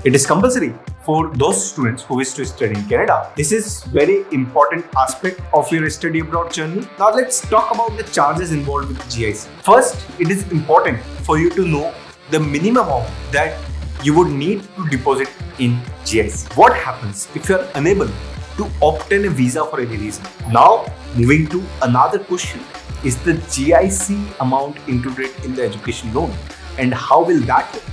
It is compulsory for those students who wish to study in Canada. This is very important aspect of your study abroad journey. Now let's talk about the charges involved with GIC. First, it is important for you to know the minimum amount that you would need to deposit in GIC. What happens if you are unable to obtain a visa for any reason? Now, moving to another question, is the GIC amount included in the education loan, and how will that work?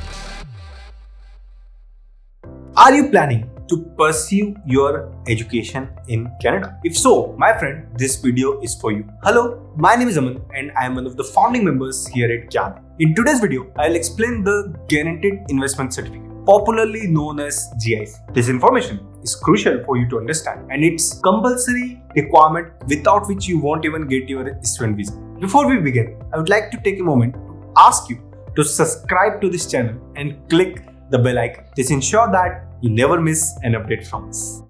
Are you planning to pursue your education in Canada? If so, my friend, this video is for you. Hello, my name is Aman and I am one of the founding members here at GyanDhan. In today's video, I'll explain the Guaranteed Investment Certificate, popularly known as GIC. This information is crucial for you to understand, and it's compulsory requirement without which you won't even get your student visa. Before we begin, I would like to take a moment to ask you to subscribe to this channel and click the bell icon. This ensures that you never miss an update from us.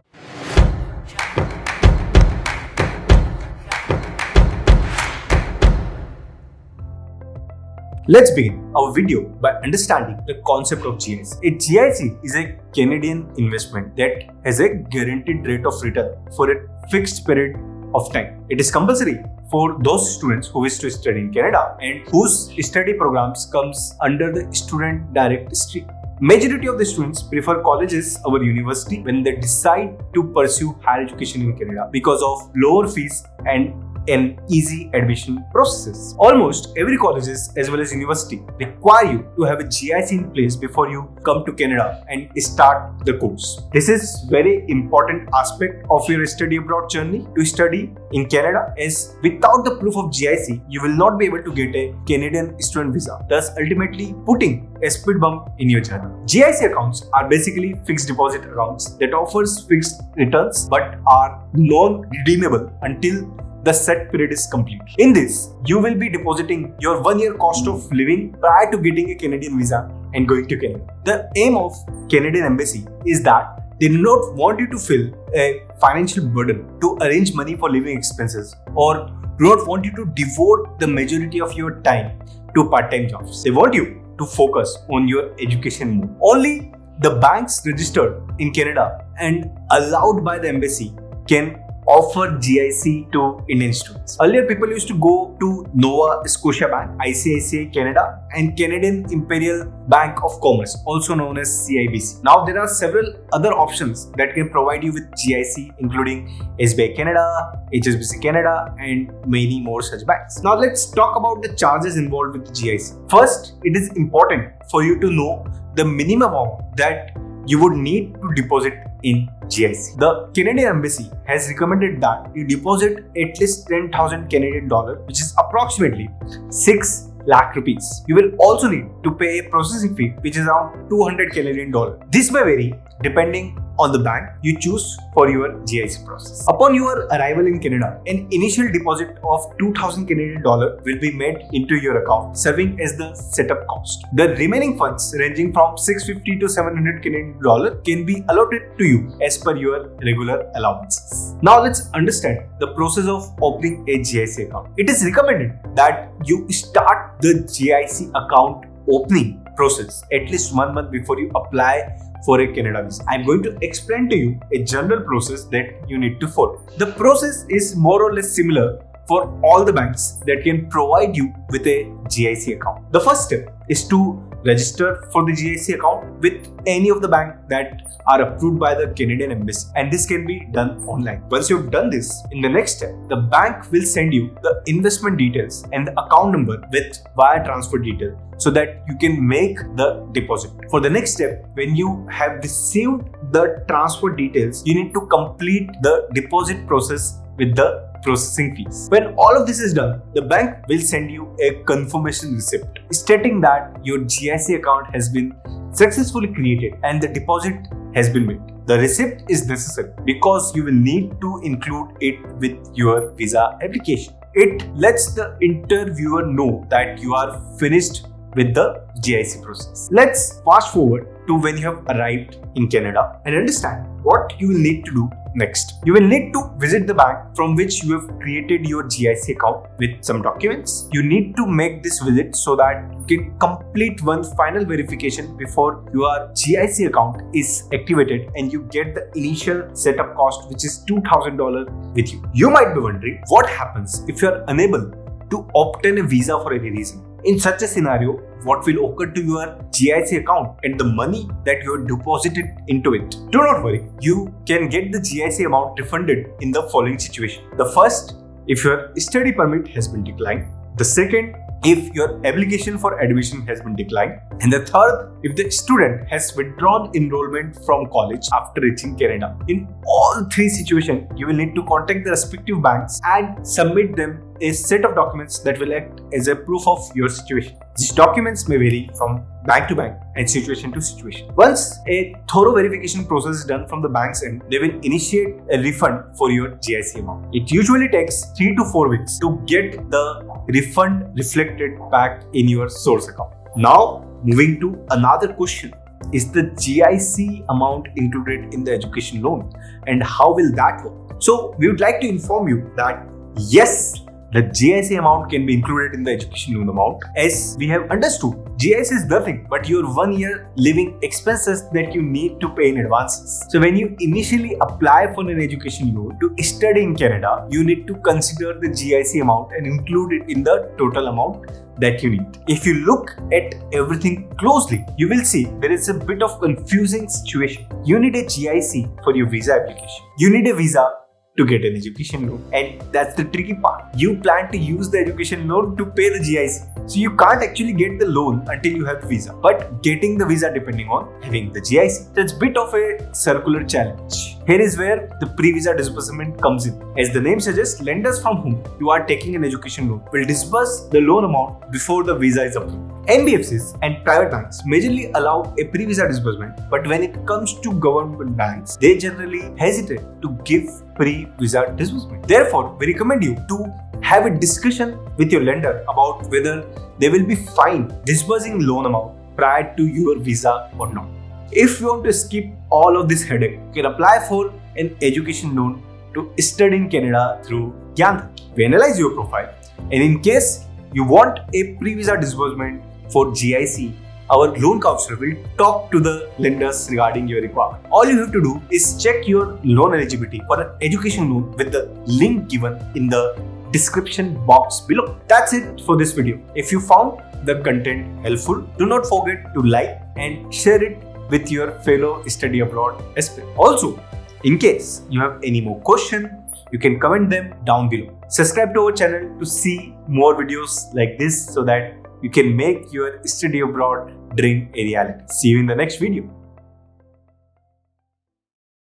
Let's begin our video by understanding the concept of GIC. A GIC is a Canadian investment that has a guaranteed rate of return for a fixed period of time. It is compulsory for those students who wish to study in Canada and whose study programs comes under the student direct stream. Majority of the students prefer colleges over university when they decide to pursue higher education in Canada because of lower fees and an easy admission process. Almost every colleges as well as university require you to have a GIC in place before you come to Canada and start the course. This is very important aspect of your study abroad journey to study in Canada, as without the proof of GIC, you will not be able to get a Canadian student visa, thus ultimately putting a speed bump in your journey. GIC accounts are basically fixed deposit accounts that offers fixed returns but are non-redeemable until the set period is complete. In this, you will be depositing your 1 year cost of living prior to getting a Canadian visa and going to Canada. The aim of Canadian Embassy is that they do not want you to feel a financial burden to arrange money for living expenses, or do not want you to devote the majority of your time to part-time jobs. They want you to focus on your education more. Only the banks registered in Canada and allowed by the embassy can offer GIC to Indian students. Earlier, people used to go to Nova Scotia Bank, ICICI Canada, and Canadian Imperial Bank of Commerce, also known as CIBC. Now, there are several other options that can provide you with GIC, including SBI Canada, HSBC Canada, and many more such banks. Now, let's talk about the charges involved with GIC. First, it is important for you to know the minimum amount that you would need to deposit in GIC. The Canadian Embassy has recommended that you deposit at least 10,000 Canadian dollars, which is approximately 6 lakh rupees. You will also need to pay a processing fee, which is around 200 Canadian dollars. This may vary depending on the bank you choose for your GIC process. Upon your arrival in Canada, an initial deposit of 2,000 Canadian dollars will be made into your account, serving as the setup cost. The remaining funds, ranging from 650 to 700 Canadian dollars, can be allotted to you as per your regular allowances. Now let's understand the process of opening a GIC account. It is recommended that you start the GIC account opening process at least 1 month before you apply for a Canada visa. I'm going to explain to you a general process that you need to follow. The process is more or less similar for all the banks that can provide you with a GIC account. The first step is to register for the GIC account with any of the banks that are approved by the Canadian Embassy, and this can be done online. Once you've done this, in the next step, the bank will send you the investment details and the account number with wire transfer detail so that you can make the deposit. For the next step, when you have received the transfer details, you need to complete the deposit process with the processing fees. When all of this is done, the bank will send you a confirmation receipt stating that your GIC account has been successfully created and the deposit has been made. The receipt is necessary because you will need to include it with your visa application. It lets the interviewer know that you are finished with the GIC process. Let's fast forward to when you have arrived in Canada and understand what you will need to do next. You will need to visit the bank from which you have created your GIC account with some documents. You need to make this visit so that you can complete one final verification before your GIC account is activated and you get the initial setup cost, which is $2,000 with you. You might be wondering what happens if you are unable to obtain a visa for any reason. In such a scenario, what will occur to your GIC account and the money that you have deposited into it? Do not worry, you can get the GIC amount refunded in the following situation. The first, if your study permit has been declined. The second, if your application for admission has been declined. And the third, if the student has withdrawn enrollment from college after reaching Canada. In all three situations, you will need to contact the respective banks and submit them a set of documents that will act as a proof of your situation. These documents may vary from bank to bank and situation to situation. Once a thorough verification process is done from the bank's end, they will initiate a refund for your GIC amount. It usually takes 3 to 4 weeks to get the refund reflected back in your source account. Now, moving to another question. Is the GIC amount included in the education loan, and how will that work? So, we would like to inform you that yes, the GIC amount can be included in the education loan amount. As we have understood, GIC is nothing but your 1 year living expenses that you need to pay in advances. So when you initially apply for an education loan to study in Canada, you need to consider the GIC amount and include it in the total amount that you need. If you look at everything closely, you will see there is a bit of confusing situation. You need a GIC for your visa application. You need a visa to get an education loan, and that's the tricky part. You plan to use the education loan to pay the GIC, so you can't actually get the loan until you have the visa, but getting the visa depending on having the GIC. That's a bit of a circular challenge. Here is where the pre-visa disbursement comes in. As the name suggests, lenders from whom you are taking an education loan will disburse the loan amount before the visa is approved. NBFCs and private banks majorly allow a pre-visa disbursement, but when it comes to government banks, they generally hesitate to give pre-visa disbursement. Therefore, we recommend you to have a discussion with your lender about whether they will be fine disbursing loan amount prior to your visa or not. If you want to skip all of this headache, you can apply for an education loan to study in Canada through GyanDhan. We analyze your profile, and in case you want a pre-visa disbursement for GIC, our loan counselor will talk to the lenders regarding your requirement. All you have to do is check your loan eligibility for an education loan with the link given in the description box below. That's it for this video. If you found the content helpful, do not forget to like and share it with your fellow study abroad aspirants. Also, in case you have any more questions, you can comment them down below. Subscribe to our channel to see more videos like this so that you can make your study abroad dream a reality. See you in the next video.